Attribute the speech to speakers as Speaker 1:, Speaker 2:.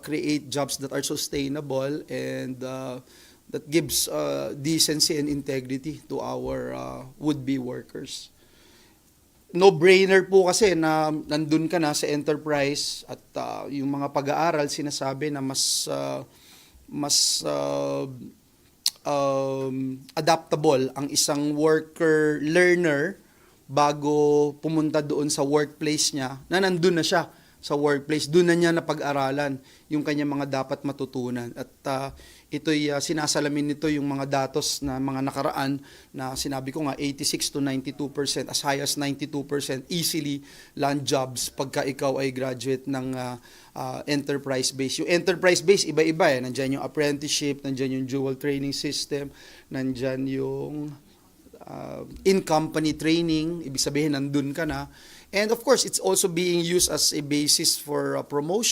Speaker 1: create jobs that are sustainable and that gives decency and integrity to our would-be workers. No-brainer po kasi na nandun ka na sa enterprise at yung mga pag-aaral sinasabi na mas adaptable ang isang worker learner bago pumunta doon sa workplace niya, na nandun na siya sa workplace, doon na niya napag-aralan yung kanyang mga dapat matutunan. At ito'y sinasalamin nito yung mga datos na mga nakaraan na sinabi ko nga 86 to 92%, as high as 92% easily land jobs pagka ikaw ay graduate ng enterprise-based. Yung enterprise-based, iba-iba eh. Nandyan yung apprenticeship, nandyan yung dual training system, nandyan yung in-company training, ibig sabihin nandun ka na. And of course, it's also being used as a basis for promotion.